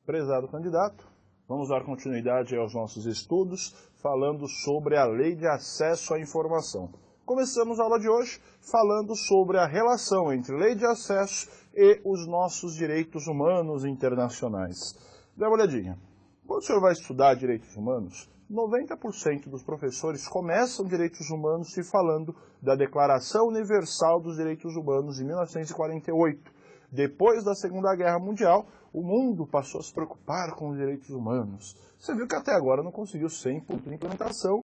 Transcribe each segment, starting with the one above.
Prezado candidato, vamos dar continuidade aos nossos estudos, falando sobre a Lei de Acesso à Informação. Começamos a aula de hoje falando sobre a relação entre Lei de Acesso e os nossos direitos humanos internacionais. Dê uma olhadinha. Quando o senhor vai estudar direitos humanos, 90% dos professores começam direitos humanos se falando da Declaração Universal dos Direitos Humanos de 1948. Depois da Segunda Guerra Mundial, o mundo passou a se preocupar com os direitos humanos. Você viu que até agora não conseguiu 100% de implementação,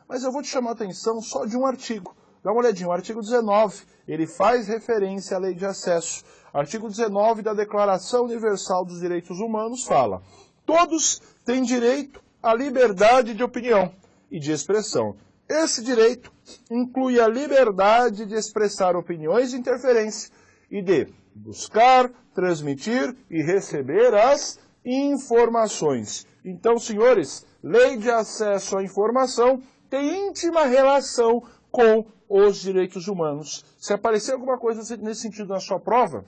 mas eu vou te chamar a atenção só de um artigo. Dá uma olhadinha, o artigo 19, ele faz referência à Lei de Acesso. Artigo 19 da Declaração Universal dos Direitos Humanos fala: todos têm direito à liberdade de opinião e de expressão. Esse direito inclui a liberdade de expressar opiniões de interferência e de buscar, transmitir e receber as informações. Então, senhores, Lei de Acesso à Informação tem íntima relação com os direitos humanos. Se aparecer alguma coisa nesse sentido na sua prova,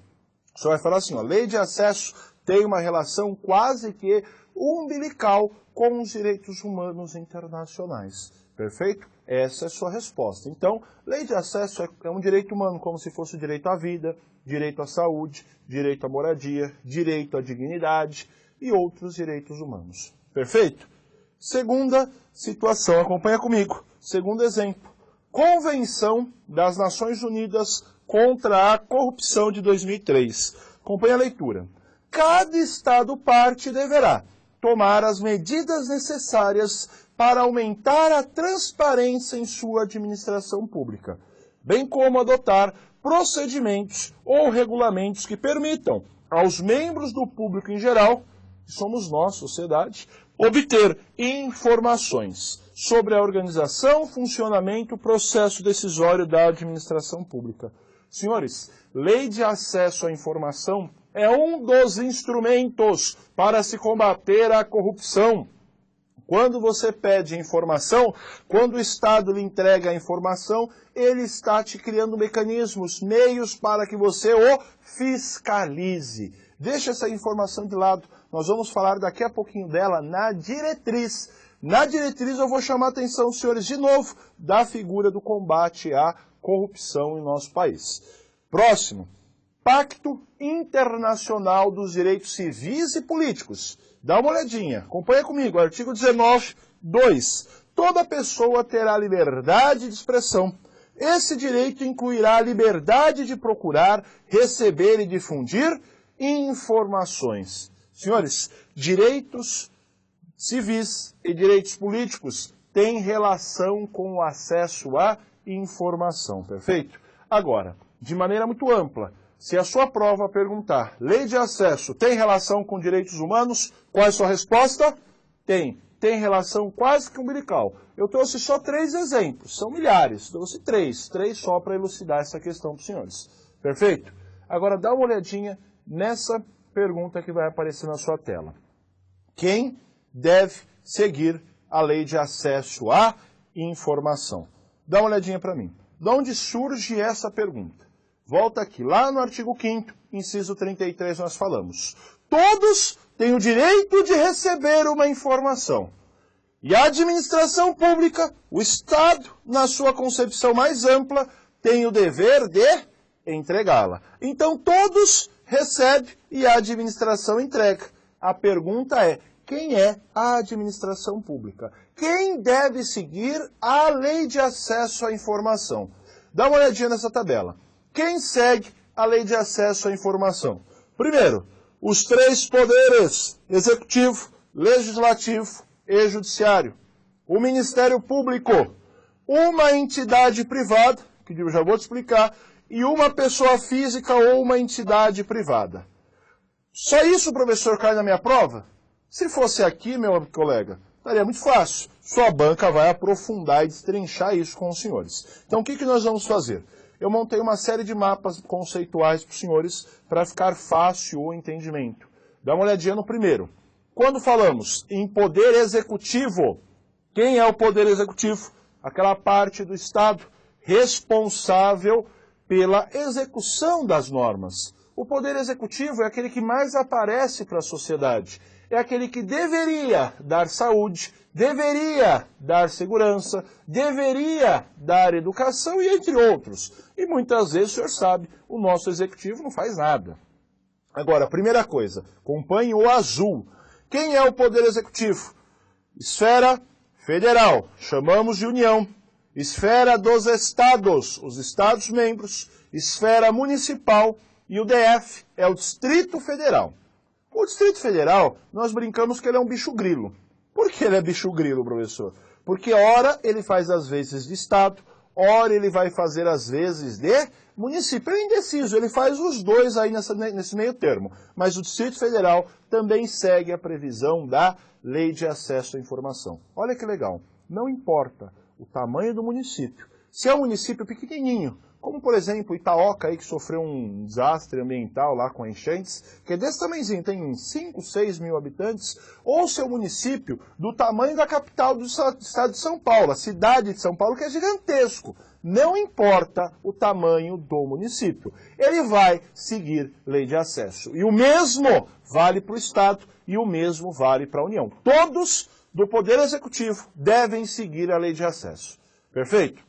você vai falar assim, ó, Lei de Acesso tem uma relação quase que umbilical com os direitos humanos internacionais. Perfeito? Essa é a sua resposta. Então, Lei de Acesso é um direito humano, como se fosse o direito à vida, direito à saúde, direito à moradia, direito à dignidade e outros direitos humanos. Perfeito? Segunda situação, acompanha comigo. Segundo exemplo, Convenção das Nações Unidas contra a Corrupção de 2003. Acompanha a leitura. Cada Estado-parte deverá tomar as medidas necessárias para aumentar a transparência em sua administração pública, bem como adotar procedimentos ou regulamentos que permitam aos membros do público em geral, que somos nós, sociedade, obter informações sobre a organização, funcionamento, processo decisório da administração pública. Senhores, Lei de Acesso à Informação é um dos instrumentos para se combater a corrupção. Quando você pede informação, quando o Estado lhe entrega a informação, ele está te criando mecanismos, meios para que você o fiscalize. Deixa essa informação de lado, nós vamos falar daqui a pouquinho dela na diretriz. Na diretriz eu vou chamar a atenção, senhores, de novo, da figura do combate à corrupção em nosso país. Próximo, Pacto Internacional dos Direitos Civis e Políticos. Dá uma olhadinha, acompanha comigo, artigo 19, 2. Toda pessoa terá liberdade de expressão. Esse direito incluirá a liberdade de procurar, receber e difundir informações. Senhores, direitos civis e direitos políticos têm relação com o acesso à informação, perfeito? Agora, de maneira muito ampla, se a sua prova perguntar, lei de acesso tem relação com direitos humanos? Qual é a sua resposta? Tem. Tem relação quase que umbilical. Eu trouxe só 3 exemplos, são milhares, trouxe 3 só para elucidar essa questão para os senhores. Perfeito? Agora dá uma olhadinha nessa pergunta que vai aparecer na sua tela. Quem deve seguir a lei de acesso à informação? Dá uma olhadinha para mim. De onde surge essa pergunta? Volta aqui, lá no artigo 5º, inciso 33, nós falamos. Todos têm o direito de receber uma informação. E a administração pública, o Estado, na sua concepção mais ampla, tem o dever de entregá-la. Então, todos recebem e a administração entrega. A pergunta é, quem é a administração pública? Quem deve seguir a lei de acesso à informação? Dá uma olhadinha nessa tabela. Quem segue a lei de acesso à informação? Primeiro, os 3 poderes, executivo, legislativo e judiciário. O Ministério Público, uma entidade privada, que eu já vou te explicar, e uma pessoa física ou uma entidade privada. Só isso, professor, cai na minha prova? Se fosse aqui, meu colega, estaria muito fácil. Sua banca vai aprofundar e destrinchar isso com os senhores. Então, o que nós vamos fazer? Eu montei uma série de mapas conceituais para os senhores para ficar fácil o entendimento. Dá uma olhadinha no primeiro. Quando falamos em poder executivo, quem é o poder executivo? Aquela parte do Estado responsável pela execução das normas. O poder executivo é aquele que mais aparece para a sociedade. É aquele que deveria dar saúde, deveria dar segurança, deveria dar educação e entre outros. E muitas vezes, o senhor sabe, o nosso executivo não faz nada. Agora, primeira coisa, acompanhe o azul. Quem é o poder executivo? Esfera federal, chamamos de União. Esfera dos estados, os estados-membros. Esfera municipal e o DF é o Distrito Federal. O Distrito Federal, nós brincamos que ele é um bicho grilo. Por que ele é bicho grilo, professor? Porque ora ele faz as vezes de estado, ora ele vai fazer as vezes de município. Ele é indeciso, ele faz os dois aí nesse meio termo. Mas o Distrito Federal também segue a previsão da Lei de Acesso à Informação. Olha que legal, não importa o tamanho do município. Se é um município pequenininho, como por exemplo Itaoca, aí, que sofreu um desastre ambiental lá com enchentes, que é desse tamanhozinho, tem 5, 6 mil habitantes, ou seu município do tamanho da capital do estado de São Paulo, a cidade de São Paulo, que é gigantesco. Não importa o tamanho do município, ele vai seguir lei de acesso. E o mesmo vale para o Estado e o mesmo vale para a União. Todos do Poder Executivo devem seguir a lei de acesso. Perfeito?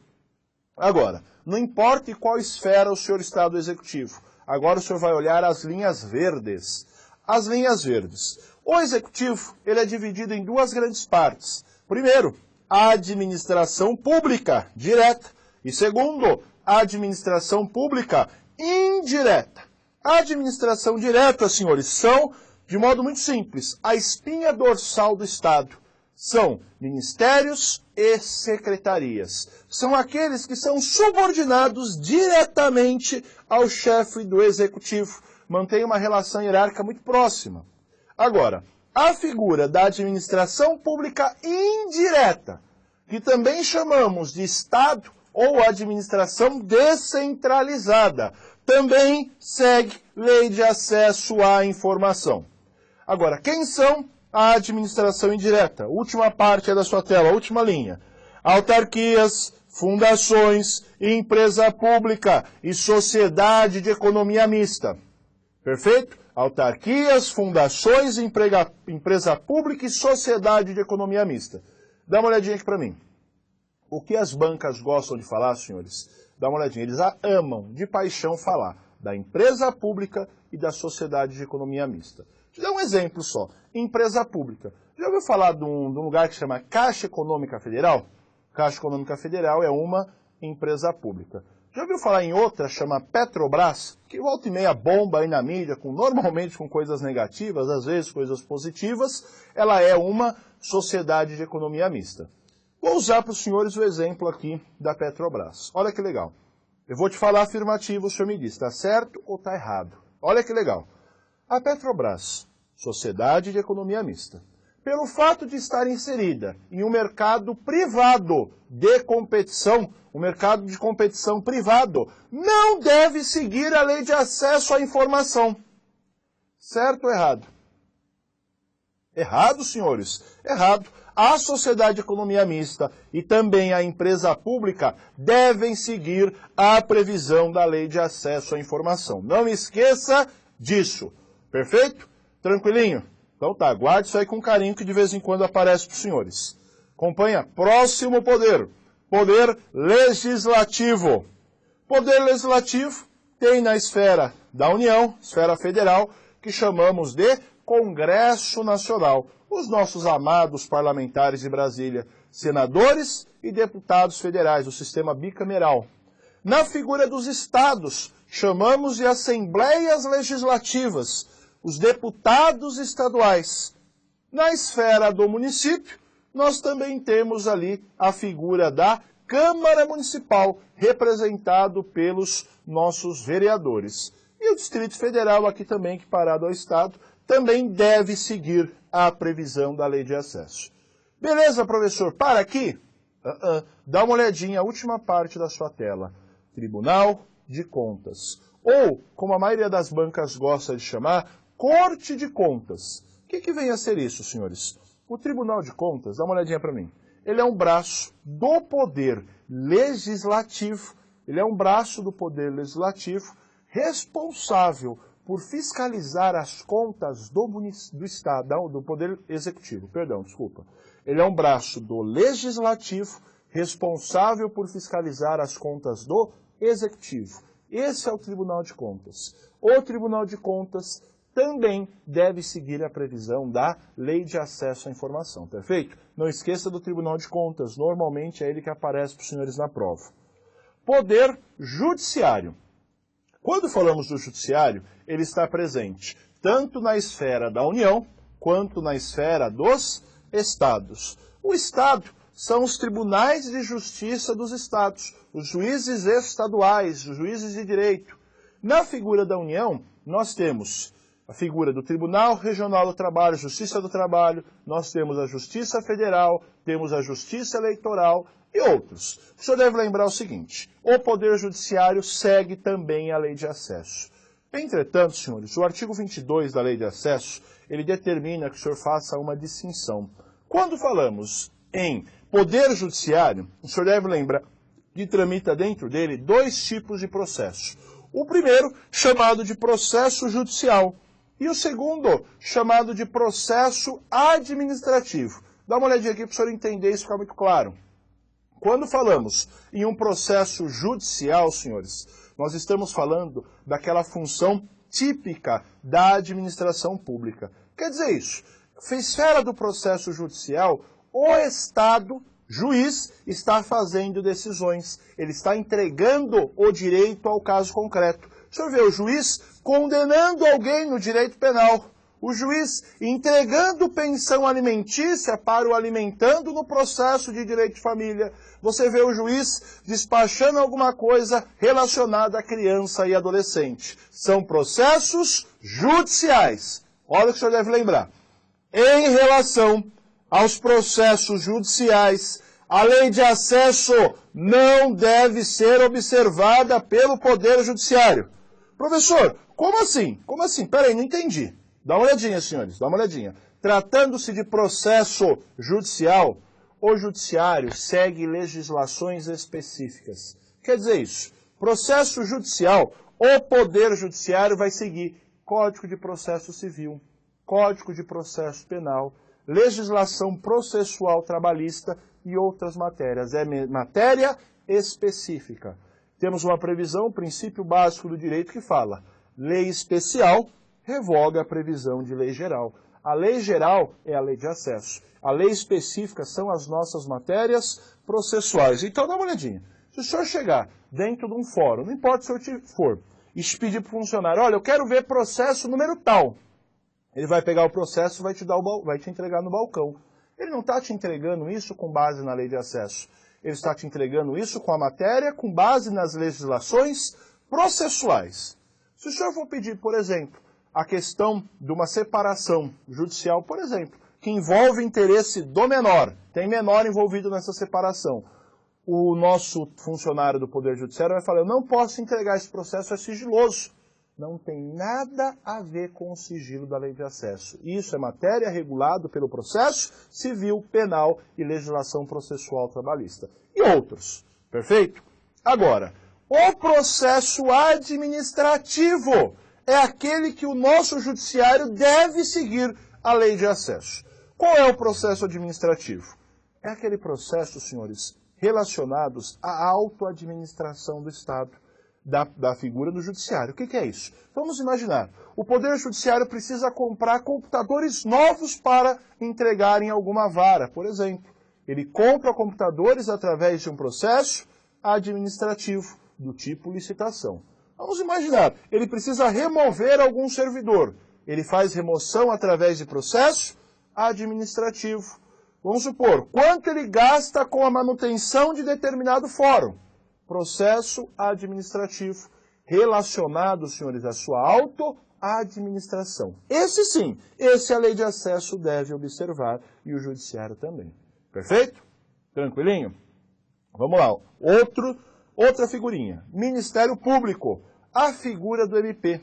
Agora, não importa em qual esfera o senhor está do Executivo, agora o senhor vai olhar as linhas verdes. As linhas verdes. O Executivo ele é dividido em duas grandes partes. Primeiro, a administração pública direta. E segundo, a administração pública indireta. A administração direta, senhores, são, de modo muito simples, a espinha dorsal do Estado. São ministérios e secretarias. São aqueles que são subordinados diretamente ao chefe do executivo. Mantém uma relação hierárquica muito próxima. Agora, a figura da administração pública indireta, que também chamamos de Estado ou administração descentralizada, também segue lei de acesso à informação. Agora, quem são a administração indireta? Última parte da sua tela, última linha. Autarquias, fundações, empresa pública e sociedade de economia mista. Perfeito? Autarquias, fundações, empresa pública e sociedade de economia mista. Dá uma olhadinha aqui para mim. O que as bancas gostam de falar, senhores? Dá uma olhadinha. Eles amam de paixão falar da empresa pública e da sociedade de economia mista. Te dar um exemplo só. Empresa pública. Já ouviu falar de um lugar que se chama Caixa Econômica Federal? Caixa Econômica Federal é uma empresa pública. Já ouviu falar em outra, chama Petrobras, que volta e meia bomba aí na mídia, normalmente com coisas negativas, às vezes coisas positivas. Ela é uma sociedade de economia mista. Vou usar para os senhores o exemplo aqui da Petrobras. Olha que legal. Eu vou te falar afirmativo, o senhor me diz, está certo ou está errado? Olha que legal. A Petrobras, sociedade de economia mista, pelo fato de estar inserida em um mercado privado de competição, um mercado de competição privado, não deve seguir a lei de acesso à informação. Certo ou errado? Errado, senhores. Errado. A sociedade de economia mista e também a empresa pública devem seguir a previsão da lei de acesso à informação. Não esqueça disso. Perfeito? Tranquilinho? Então tá, guarde isso aí com carinho que de vez em quando aparece para os senhores. Acompanha. Próximo poder. Poder legislativo. Poder legislativo tem na esfera da União, esfera federal, que chamamos de Congresso Nacional. Os nossos amados parlamentares de Brasília, senadores e deputados federais, o sistema bicameral. Na figura dos estados, chamamos de assembleias legislativas, os deputados estaduais. Na esfera do município, nós também temos ali a figura da Câmara Municipal, representado pelos nossos vereadores. E o Distrito Federal, aqui também, que parado ao Estado, também deve seguir a previsão da lei de acesso. Beleza, professor? Para aqui. Dá uma olhadinha, a última parte da sua tela. Tribunal de Contas. Ou, como a maioria das bancas gosta de chamar, Corte de Contas. O que vem a ser isso, senhores? O Tribunal de Contas, dá uma olhadinha para mim. Ele é um braço do Poder Legislativo. Ele é um braço do Poder Legislativo responsável por fiscalizar as contas do Estado, do Poder Executivo, perdão, desculpa. Ele é um braço do Legislativo responsável por fiscalizar as contas do Executivo. Esse é o Tribunal de Contas. O Tribunal de Contas também deve seguir a previsão da Lei de Acesso à Informação, perfeito? Não esqueça do Tribunal de Contas, normalmente é ele que aparece para os senhores na prova. Poder Judiciário. Quando falamos do Judiciário, ele está presente tanto na esfera da União, quanto na esfera dos Estados. O Estado são os tribunais de justiça dos Estados, os juízes estaduais, os juízes de direito. Na figura da União, nós temos a figura do Tribunal Regional do Trabalho, Justiça do Trabalho, nós temos a Justiça Federal, temos a Justiça Eleitoral e outros. O senhor deve lembrar o seguinte, o Poder Judiciário segue também a Lei de Acesso. Entretanto, senhores, o artigo 22 da Lei de Acesso, ele determina que o senhor faça uma distinção. Quando falamos em Poder Judiciário, o senhor deve lembrar que tramita dentro dele dois tipos de processo. O primeiro, chamado de processo judicial, e o segundo, chamado de processo administrativo. Dá uma olhadinha aqui para o senhor entender isso ficar muito claro. Quando falamos em um processo judicial, senhores, nós estamos falando daquela função típica da administração pública. Quer dizer isso, na esfera do processo judicial, o Estado, juiz, está fazendo decisões. Ele está entregando o direito ao caso concreto. O senhor vê o juiz condenando alguém no direito penal. O juiz entregando pensão alimentícia para o alimentando no processo de direito de família. Você vê o juiz despachando alguma coisa relacionada à criança e adolescente. São processos judiciais. Olha o que o senhor deve lembrar. Em relação aos processos judiciais, a lei de acesso não deve ser observada pelo Poder Judiciário. Professor, como assim? Como assim? Peraí, não entendi. Dá uma olhadinha, senhores, dá uma olhadinha. Tratando-se de processo judicial, o Judiciário segue legislações específicas. Quer dizer isso, processo judicial, o Poder Judiciário vai seguir Código de Processo Civil, Código de Processo Penal, legislação processual trabalhista e outras matérias. É matéria específica. Temos uma previsão, o princípio básico do direito que fala, lei especial revoga a previsão de lei geral. A lei geral é a lei de acesso. A lei específica são as nossas matérias processuais. Então dá uma olhadinha. Se o senhor chegar dentro de um fórum, não importa se o senhor for, e pedir para o funcionário, olha, eu quero ver processo número tal. Ele vai pegar o processo e vai te entregar no balcão. Ele não está te entregando isso com base na lei de acesso. Ele está te entregando isso com a matéria, com base nas legislações processuais. Se o senhor for pedir, por exemplo, a questão de uma separação judicial, por exemplo, que envolve interesse do menor, tem menor envolvido nessa separação, o nosso funcionário do Poder Judiciário vai falar, eu não posso entregar esse processo, é sigiloso. Não tem nada a ver com o sigilo da lei de acesso. Isso é matéria regulada pelo processo civil, penal e legislação processual trabalhista. E outros. Perfeito? Agora, o processo administrativo é aquele que o nosso judiciário deve seguir a lei de acesso. Qual é o processo administrativo? É aquele processo, senhores, relacionados à autoadministração do Estado. Da figura do judiciário. O que é isso? Vamos imaginar, o Poder Judiciário precisa comprar computadores novos para entregar em alguma vara, por exemplo. Ele compra computadores através de um processo administrativo, do tipo licitação. Vamos imaginar, ele precisa remover algum servidor. Ele faz remoção através de processo administrativo. Vamos supor, quanto ele gasta com a manutenção de determinado fórum? Processo administrativo relacionado, senhores, à sua auto-administração. Esse sim, esse a lei de acesso deve observar e o judiciário também. Perfeito? Tranquilinho? Vamos lá. Outra figurinha. Ministério Público. A figura do MP.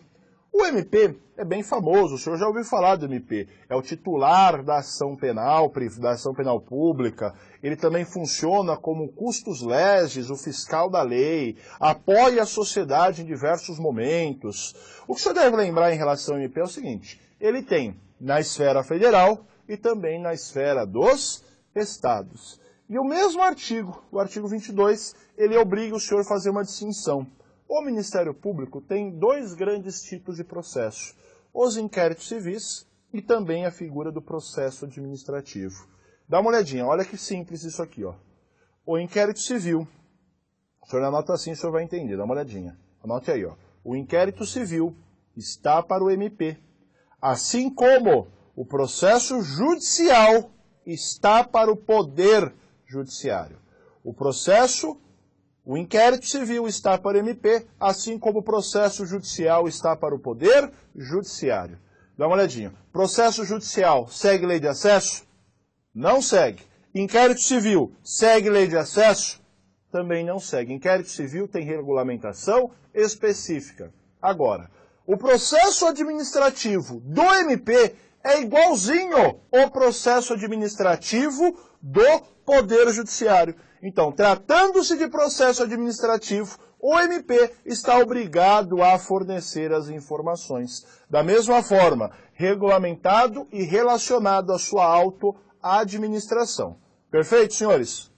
O MP é bem famoso, o senhor já ouviu falar do MP, é o titular da ação penal pública, ele também funciona como custos legis, o fiscal da lei, apoia a sociedade em diversos momentos. O que o senhor deve lembrar em relação ao MP é o seguinte, ele tem na esfera federal e também na esfera dos estados. E o mesmo artigo, o artigo 22, ele obriga o senhor a fazer uma distinção. O Ministério Público tem dois grandes tipos de processo, os inquéritos civis e também a figura do processo administrativo. Dá uma olhadinha, olha que simples isso aqui, ó. O inquérito civil, o senhor anota assim, o senhor vai entender, dá uma olhadinha. Anote aí, ó. O inquérito civil está para o MP, assim como o processo judicial está para o Poder Judiciário. O inquérito civil está para o MP, assim como o processo judicial está para o Poder Judiciário. Dá uma olhadinha. Processo judicial segue lei de acesso? Não segue. Inquérito civil segue lei de acesso? Também não segue. Inquérito civil tem regulamentação específica. Agora, o processo administrativo do MP é igualzinho ao processo administrativo do Poder Judiciário. Então, tratando-se de processo administrativo, o MP está obrigado a fornecer as informações. Da mesma forma, regulamentado e relacionado à sua auto-administração. Perfeito, senhores?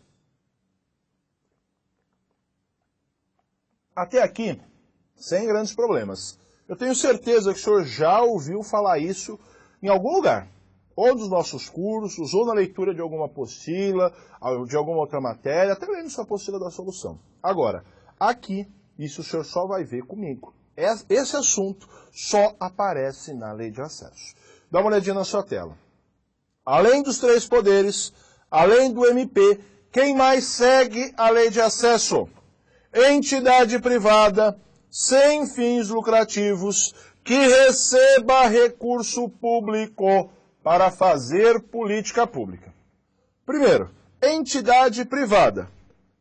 Até aqui, sem grandes problemas. Eu tenho certeza que o senhor já ouviu falar isso em algum lugar. Ou nos nossos cursos, ou na leitura de alguma apostila, de alguma outra matéria, até lendo sua apostila da solução. Agora, aqui, isso o senhor só vai ver comigo. Esse assunto só aparece na lei de acesso. Dá uma olhadinha na sua tela. Além dos três poderes, além do MP, quem mais segue a lei de acesso? Entidade privada, sem fins lucrativos, que receba recurso público para fazer política pública. Primeiro, entidade privada.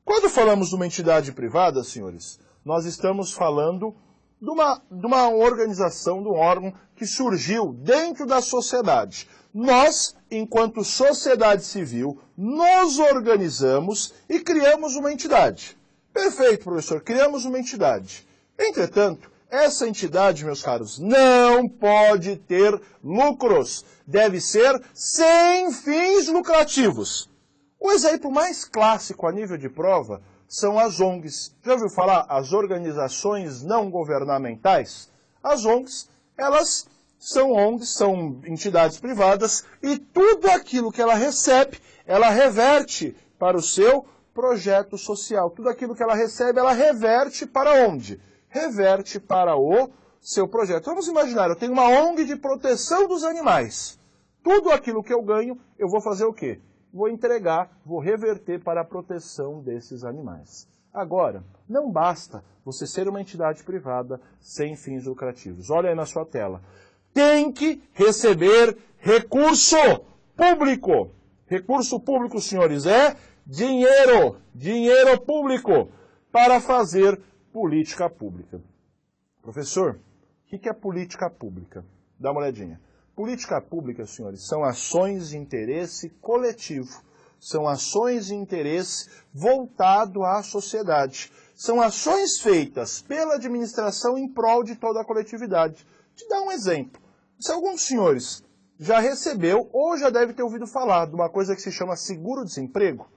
Quando falamos de uma entidade privada, senhores, nós estamos falando de uma organização, de um órgão que surgiu dentro da sociedade. Nós, enquanto sociedade civil, nos organizamos e criamos uma entidade. Perfeito, professor, criamos uma entidade. Entretanto, essa entidade, meus caros, não pode ter lucros. Deve ser sem fins lucrativos. O exemplo mais clássico a nível de prova são as ONGs. Já ouviu falar as organizações não governamentais? As ONGs, elas são ONGs, são entidades privadas e tudo aquilo que ela recebe, ela reverte para o seu projeto social. Tudo aquilo que ela recebe, ela reverte para onde? Reverte para o seu projeto. Vamos imaginar, eu tenho uma ONG de proteção dos animais. Tudo aquilo que eu ganho, eu vou fazer o quê? Vou entregar, vou reverter para a proteção desses animais. Agora, não basta você ser uma entidade privada sem fins lucrativos. Olha aí na sua tela. Tem que receber recurso público. Recurso público, senhores, é dinheiro. Dinheiro público para fazer política pública. Professor, o que é política pública? Dá uma olhadinha. Política pública, senhores, são ações de interesse coletivo. São ações de interesse voltado à sociedade. São ações feitas pela administração em prol de toda a coletividade. Te dar um exemplo. Se alguns senhores já recebeu ou já deve ter ouvido falar de uma coisa que se chama seguro-desemprego,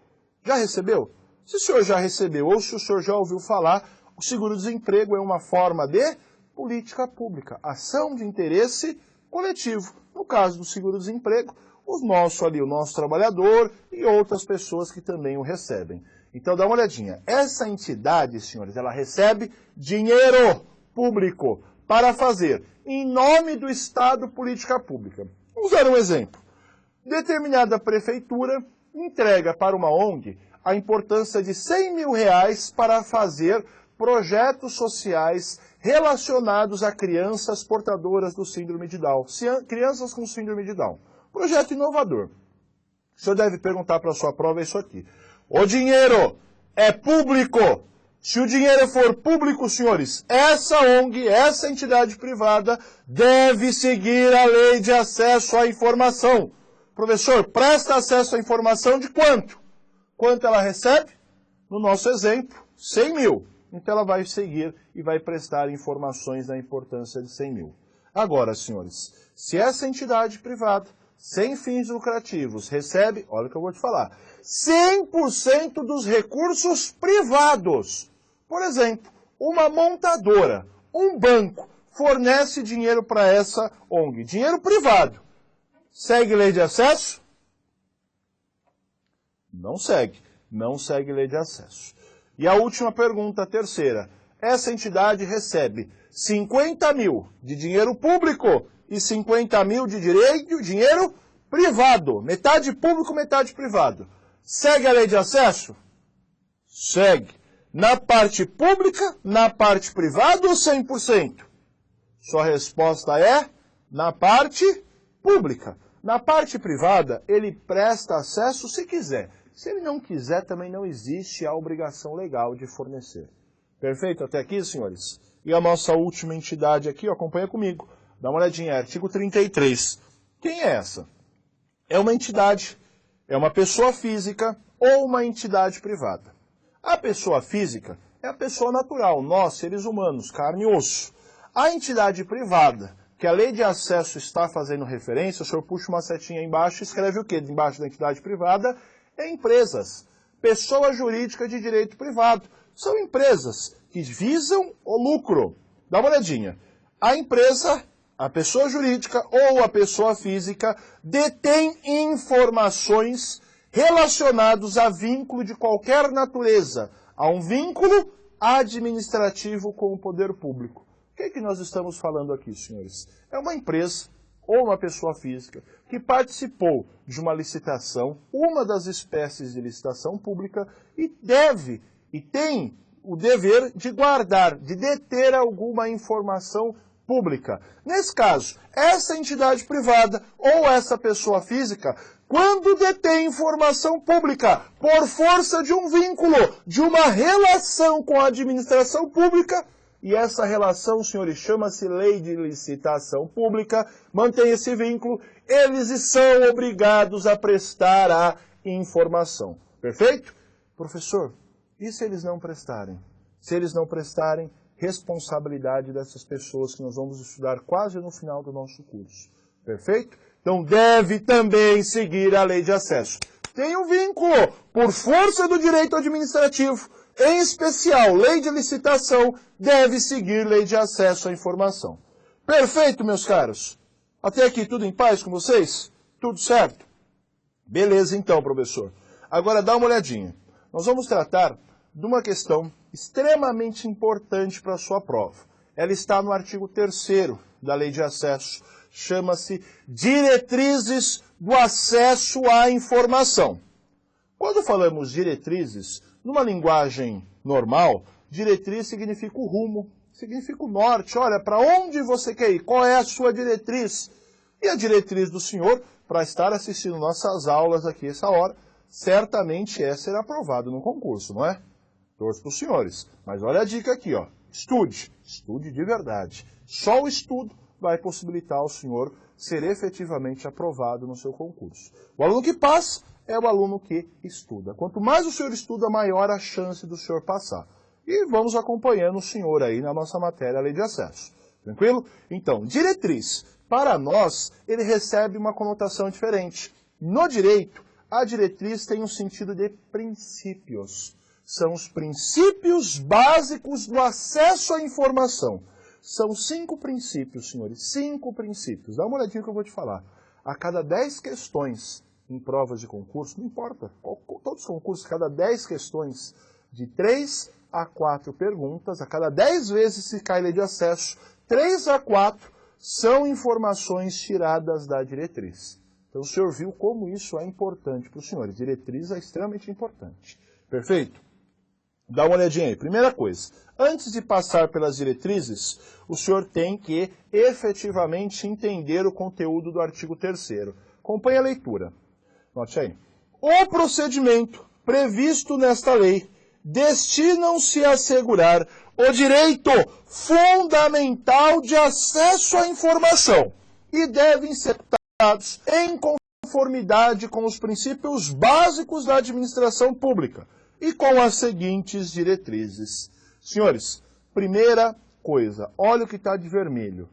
já recebeu? Se o senhor já recebeu ou se o senhor já ouviu falar, o seguro-desemprego é uma forma de política pública, ação de interesse coletivo. No caso do seguro-desemprego, o nosso trabalhador e outras pessoas que também o recebem. Então dá uma olhadinha. Essa entidade, senhores, ela recebe dinheiro público para fazer, em nome do Estado, política pública. Vamos dar um exemplo. Determinada prefeitura entrega para uma ONG a importância de R$100 mil para fazer projetos sociais relacionados a crianças portadoras do síndrome de Down. Crianças com síndrome de Down. Projeto inovador. O senhor deve perguntar para a sua prova isso aqui. O dinheiro é público? Se o dinheiro for público, senhores, essa ONG, essa entidade privada, deve seguir a lei de acesso à informação. Professor, presta acesso à informação de quanto? Quanto ela recebe? No nosso exemplo, 100 mil. Então ela vai seguir e vai prestar informações da importância de 100 mil. Agora, senhores, se essa entidade privada, sem fins lucrativos, recebe, olha o que eu vou te falar, 100% dos recursos privados. Por exemplo, uma montadora, um banco, fornece dinheiro para essa ONG, dinheiro privado. Segue lei de acesso? Não segue. Não segue lei de acesso. E a última pergunta, a terceira. Essa entidade recebe 50 mil de dinheiro público e 50 mil de dinheiro privado. Metade público, metade privado. Segue a lei de acesso? Segue. Na parte pública, na parte privada ou 100%? Sua resposta é na parte pública. Na parte privada, ele presta acesso se quiser. Se ele não quiser, também não existe a obrigação legal de fornecer. Perfeito até aqui, senhores? E a nossa última entidade aqui, ó, acompanha comigo. Dá uma olhadinha, artigo 33. Quem é essa? É uma entidade, é uma pessoa física ou uma entidade privada. A pessoa física é a pessoa natural, nós, seres humanos, carne e osso. A entidade privada, que a lei de acesso está fazendo referência, o senhor puxa uma setinha aí embaixo e escreve o quê? Embaixo da entidade privada, é empresas. Pessoa jurídica de direito privado. São empresas que visam o lucro. Dá uma olhadinha. A empresa, a pessoa jurídica ou a pessoa física detém informações relacionadas a vínculo de qualquer natureza, a um vínculo administrativo com o poder público. O que é que nós estamos falando aqui, senhores? É uma empresa ou uma pessoa física que participou de uma licitação, uma das espécies de licitação pública, e deve e tem o dever de guardar, de deter alguma informação pública. Nesse caso, essa entidade privada ou essa pessoa física, quando detém informação pública por força de um vínculo, de uma relação com a administração pública, e essa relação, senhores, chama-se lei de licitação pública, mantém esse vínculo, eles são obrigados a prestar a informação. Perfeito? Professor, e se eles não prestarem? Se eles não prestarem, responsabilidade dessas pessoas que nós vamos estudar quase no final do nosso curso. Perfeito? Então deve também seguir a lei de acesso. Tem um vínculo por força do direito administrativo, em especial, lei de licitação, deve seguir lei de acesso à informação. Perfeito, meus caros? Até aqui tudo em paz com vocês? Tudo certo? Beleza então, professor. Agora dá uma olhadinha. Nós vamos tratar de uma questão extremamente importante para a sua prova. Ela está no artigo 3º da lei de acesso. Chama-se diretrizes do acesso à informação. Quando falamos diretrizes, numa linguagem normal, diretriz significa o rumo, significa o norte. Olha, para onde você quer ir? Qual é a sua diretriz? E a diretriz do senhor, para estar assistindo nossas aulas aqui essa hora, certamente é ser aprovado no concurso, não é? Torço para os senhores. Mas olha a dica aqui, ó. Estude. Estude de verdade. Só o estudo vai possibilitar ao senhor ser efetivamente aprovado no seu concurso. O aluno que passa é o aluno que estuda. Quanto mais o senhor estuda, maior a chance do senhor passar. E vamos acompanhando o senhor aí na nossa matéria, a lei de acesso. Tranquilo? Então, diretriz. Para nós, ele recebe uma conotação diferente. No direito, a diretriz tem um sentido de princípios. São os princípios básicos do acesso à informação. São 5 princípios, senhores. 5 princípios. Dá uma olhadinha que eu vou te falar. A cada 10 questões em provas de concurso, não importa, todos os concursos, a cada 10 questões, de 3 a 4 perguntas, a cada 10 vezes se cai lei de acesso, 3 a 4 são informações tiradas da diretriz. Então o senhor viu como isso é importante para os senhores. Diretriz é extremamente importante. Perfeito? Dá uma olhadinha aí. Primeira coisa, antes de passar pelas diretrizes, o senhor tem que efetivamente entender o conteúdo do artigo 3º. Acompanhe a leitura. Note aí. O procedimento previsto nesta lei destinam-se a assegurar o direito fundamental de acesso à informação e devem ser tratados em conformidade com os princípios básicos da administração pública e com as seguintes diretrizes. Senhores, primeira coisa, olha o que está de vermelho.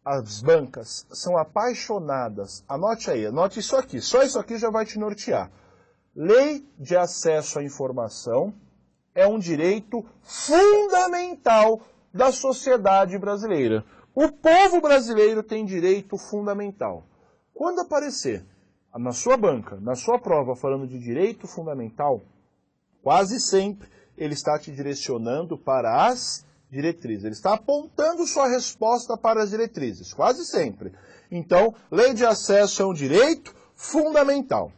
As bancas são apaixonadas, anote aí, anote isso aqui, só isso aqui já vai te nortear. Lei de acesso à informação é um direito fundamental da sociedade brasileira. O povo brasileiro tem direito fundamental. Quando aparecer na sua banca, na sua prova, falando de direito fundamental, quase sempre ele está te direcionando para as diretrizes. Ele está apontando sua resposta para as diretrizes, quase sempre. Então, lei de acesso é um direito fundamental.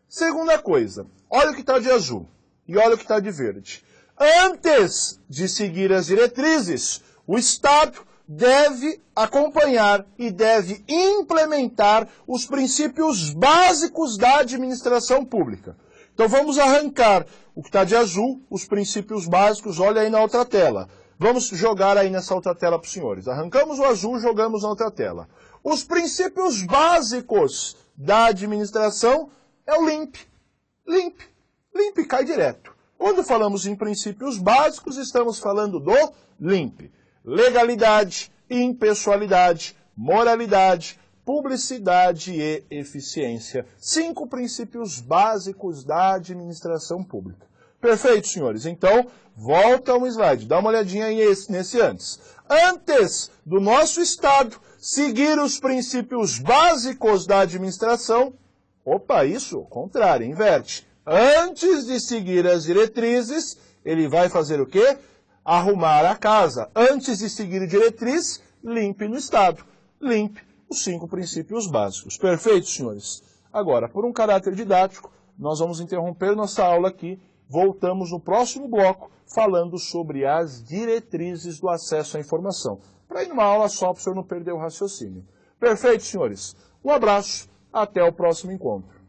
Segunda coisa, olha o que está de azul e olha o que está de verde. Antes de seguir as diretrizes, o Estado deve acompanhar e deve implementar os princípios básicos da administração pública. Então vamos arrancar o que está de azul, os princípios básicos, olha aí na outra tela. Vamos jogar aí nessa outra tela para os senhores. Arrancamos o azul, jogamos na outra tela. Os princípios básicos da administração é o LIMP. LIMP. LIMP cai direto. Quando falamos em princípios básicos, estamos falando do LIMP. Legalidade, impessoalidade, moralidade, publicidade e eficiência. 5 princípios básicos da administração pública. Perfeito, senhores. Então, volta um slide. Dá uma olhadinha aí nesse antes. Antes do nosso Estado seguir os princípios básicos da administração, opa, isso, ao contrário, inverte. Antes de seguir as diretrizes, ele vai fazer o quê? Arrumar a casa. Antes de seguir diretriz, limpe no Estado. Limpe os 5 princípios básicos. Perfeito, senhores? Agora, por um caráter didático, nós vamos interromper nossa aula aqui. Voltamos no próximo bloco, falando sobre as diretrizes do acesso à informação. Para ir numa aula só, para o senhor não perder o raciocínio. Perfeito, senhores? Um abraço, até o próximo encontro.